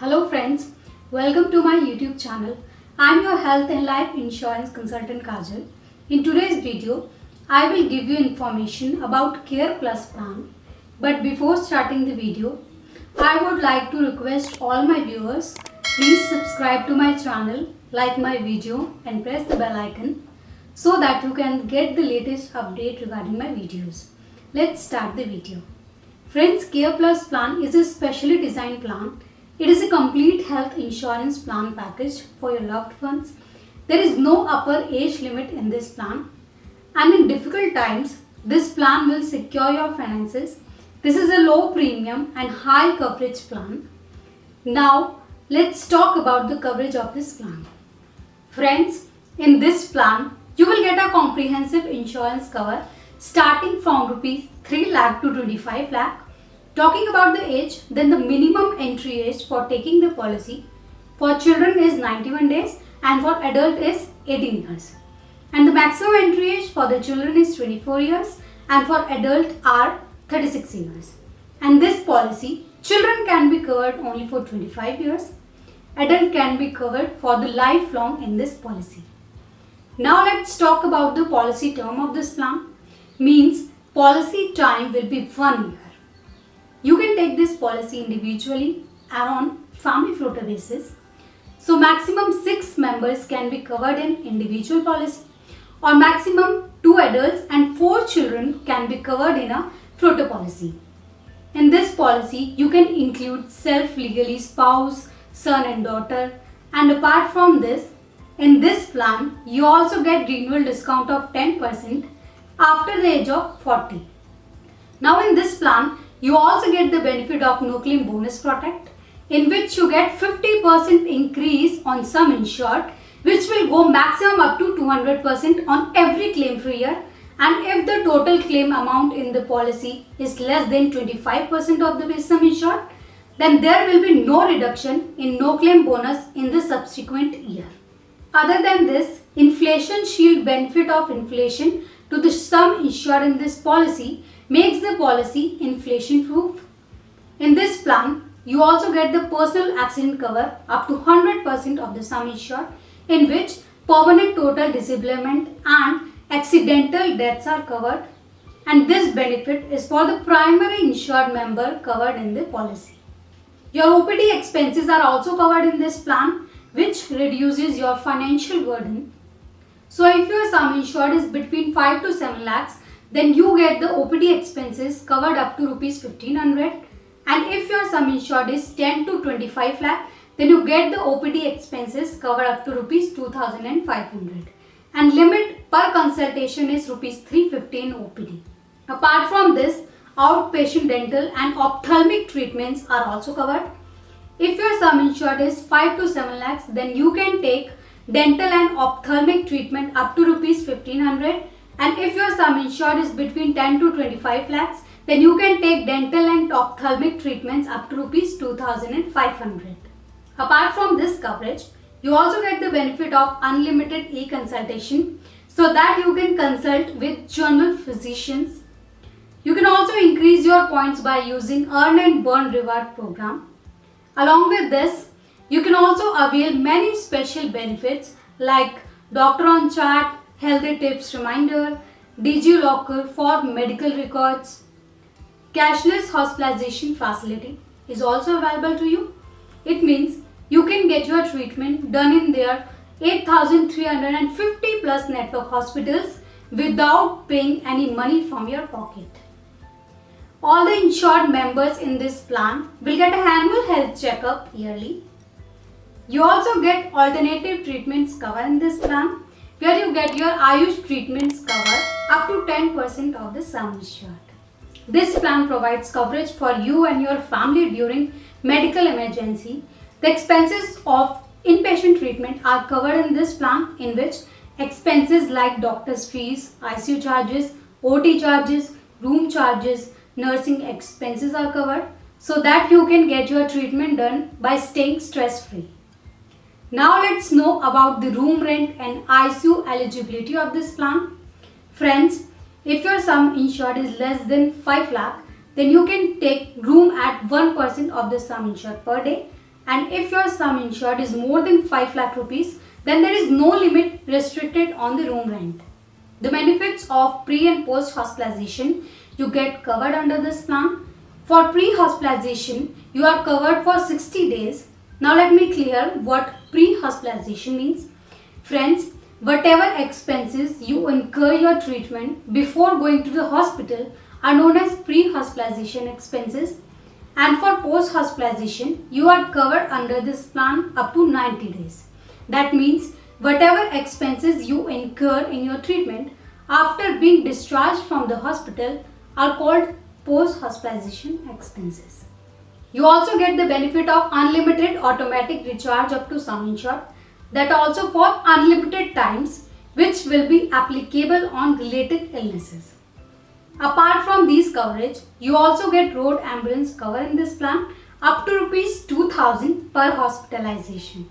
Hello friends, welcome to my YouTube channel. I am your health and life insurance consultant Kajal. In today's video, I will give you information about Care Plus plan. But before starting the video, I would like to request all my viewers, please subscribe to my channel, like my video and press the bell icon so that you can get the latest update regarding my videos. Let's start the video. Friends, Care Plus plan is a specially designed plan. It is a complete health insurance plan package for your loved ones. There is no upper age limit in this plan. And in difficult times, this plan will secure your finances. This is a low premium and high coverage plan. Now, let's talk about the coverage of this plan. Friends, in this plan, you will get a comprehensive insurance cover starting from rupees 3 lakh to 25 lakh. Talking about the age, then the minimum entry age for taking the policy for children is 91 days and for adult is 18 years. And the maximum entry age for the children is 24 years and for adult are 36 years. And this policy, children can be covered only for 25 years. Adult can be covered for the lifelong in this policy. Now let's talk about the policy term of this plan. Means policy time will be 1 year. You can take this policy individually and on family floater basis. So maximum 6 members can be covered in individual policy or maximum 2 adults and 4 children can be covered in a floater policy. In this policy, you can include self-legally spouse, son and daughter, and apart from this, in this plan, you also get renewal discount of 10% after the age of 40. Now in this plan, you also get the benefit of no claim bonus protect, in which you get 50% increase on sum insured, which will go maximum up to 200% on every claim free year. And if the total claim amount in the policy is less than 25% of the base sum insured, then there will be no reduction in no claim bonus in the subsequent year. Other than this, inflation shield benefit of inflation to the sum insured in this policy makes the policy inflation proof. In this plan, you also get the personal accident cover up to 100% of the sum insured, in which permanent total disablement and accidental deaths are covered, and this benefit is for the primary insured member covered in the policy. Your OPD expenses are also covered in this plan, which reduces your financial burden. So if your sum insured is between 5 to 7 lakhs, then you get the OPD expenses covered up to rupees 1500, and if your sum insured is 10 to 25 lakh, then you get the OPD expenses covered up to rupees 2500, and limit per consultation is rupees 315 OPD. Apart from this, outpatient dental and ophthalmic treatments are also covered. If your sum insured is 5 to 7 lakhs, then you can take dental and ophthalmic treatment up to rupees 1500, and if your sum insured is between 10 to 25 lakhs, then you can take dental and ophthalmic treatments up to rupees 2500. Apart from this coverage, you also get the benefit of unlimited e-consultation so that you can consult with general physicians. You can also increase your points by using earn and burn reward program. Along with this, you can also avail many special benefits like doctor on chat, healthy tips reminder, DigiLocker for medical records. Cashless hospitalization facility is also available to you. It means you can get your treatment done in their 8,350 plus network hospitals without paying any money from your pocket. All the insured members in this plan will get an annual health checkup yearly. You also get alternative treatments covered in this plan, where you get your Ayush treatments covered up to 10% of the sum insured. This plan provides coverage for you and your family during medical emergency. The expenses of inpatient treatment are covered in this plan, in which expenses like doctor's fees, ICU charges, OT charges, room charges, nursing expenses are covered so that you can get your treatment done by staying stress-free. Now let's know about the room rent and ICU eligibility of this plan. Friends, if your sum insured is less than 5 lakh, then you can take room at 1% of the sum insured per day. and if your sum insured is more than 5 lakh rupees, then there is no limit restricted on the room rent. The benefits of pre and post hospitalization you get covered under this plan. For pre-hospitalization, you are covered for 60 days. Now let me clear what pre-hospitalization means. Friends, whatever expenses you incur your treatment before going to the hospital are known as pre-hospitalization expenses, and for post-hospitalization, you are covered under this plan up to 90 days. That means whatever expenses you incur in your treatment after being discharged from the hospital are called post-hospitalization expenses. You also get the benefit of unlimited automatic recharge up to sum insured, that also for unlimited times, which will be applicable on related illnesses. Apart from these coverage, you also get road ambulance cover in this plan up to rupees 2000 per hospitalization.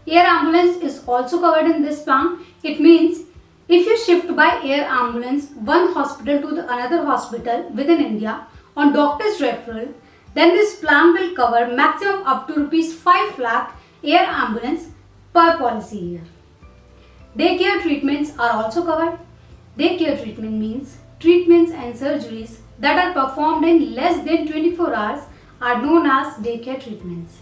Air ambulance is also covered in this plan. It means if you shift by air ambulance one hospital to the another hospital within India on doctor's referral, then this plan will cover maximum up to rupees 5 lakh air ambulance per policy year. Daycare treatments are also covered. Daycare treatment means treatments and surgeries that are performed in less than 24 hours are known as daycare treatments.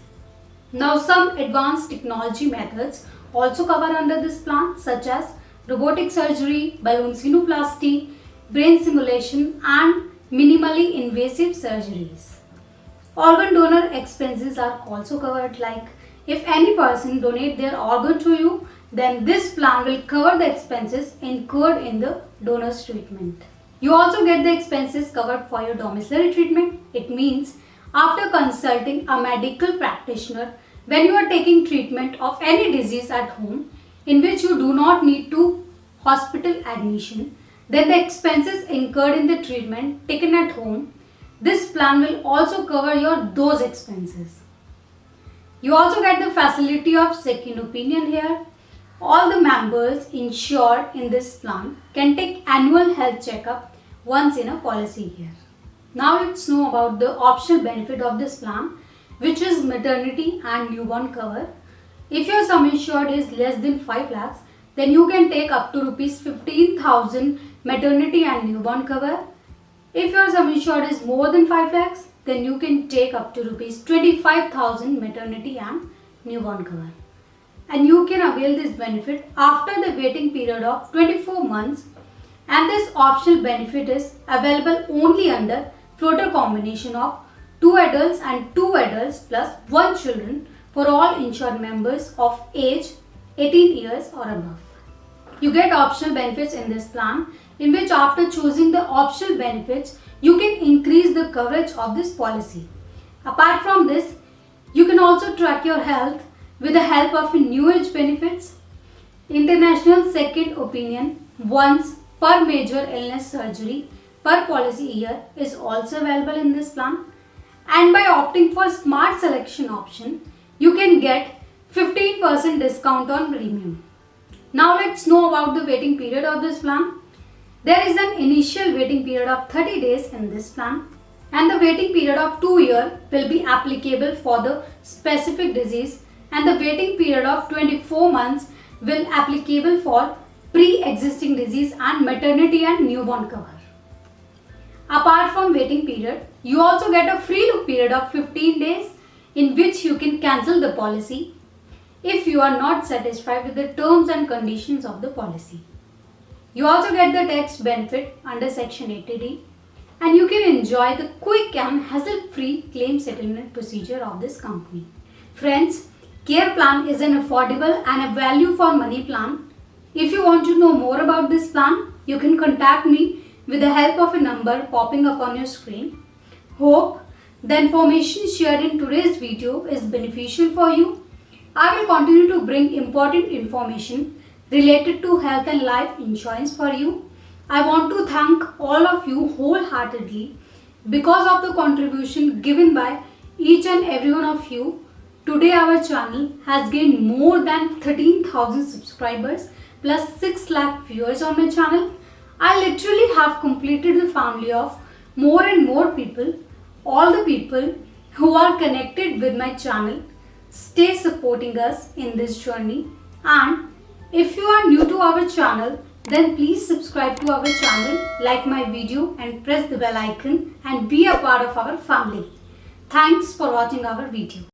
Now some advanced technology methods also cover under this plan, such as robotic surgery, balloon sinuplasty, brain simulation and minimally invasive surgeries. Organ donor expenses are also covered, like if any person donate their organ to you, then this plan will cover the expenses incurred in the donor's treatment. You also get the expenses covered for your domiciliary treatment. It means after consulting a medical practitioner, when you are taking treatment of any disease at home in which you do not need to hospital admission, then the expenses incurred in the treatment taken at home, this plan will also cover those expenses. You also get the facility of second opinion here. All the members insured in this plan can take annual health checkup once in a policy year. Now let's know about the optional benefit of this plan, which is maternity and newborn cover. If your sum insured is less than 5 lakhs, then you can take up to rupees 15,000 maternity and newborn cover. If your sum insured is more than 5 lakhs, then you can take up to rupees 25,000 maternity and newborn cover. And you can avail this benefit after the waiting period of 24 months, and this optional benefit is available only under floater combination of 2 adults and 2 adults plus 1 children for all insured members of age 18 years or above. You get optional benefits in this plan, in which after choosing the optional benefits, you can increase the coverage of this policy. Apart from this, you can also track your health with the help of new age benefits. International second opinion once per major illness surgery per policy year is also available in this plan. And by opting for smart selection option, you can get 15% discount on premium. Now let's know about the waiting period of this plan. There is an initial waiting period of 30 days in this plan, and the waiting period of 2 years will be applicable for the specific disease, and the waiting period of 24 months will applicable for pre-existing disease and maternity and newborn cover. Apart from waiting period, you also get a free look period of 15 days in which you can cancel the policy if you are not satisfied with the terms and conditions of the policy. You also get the tax benefit under Section 80D, and you can enjoy the quick and hassle-free claim settlement procedure of this company. Friends, Care Plan is an affordable and a value for money plan. If you want to know more about this plan, you can contact me with the help of a number popping up on your screen. Hope the information shared in today's video is beneficial for you. I will continue to bring important information related to health and life insurance for you. I want to thank all of you wholeheartedly because of the contribution given by each and every one of you. Today our channel has gained more than 13,000 subscribers plus 6 lakh viewers on my channel. I literally have completed the family of more and more people, all the people who are connected with my channel stay supporting us in this journey. And if you are new to our channel, then please subscribe to our channel, like my video and press the bell icon and be a part of our family. Thanks for watching our video.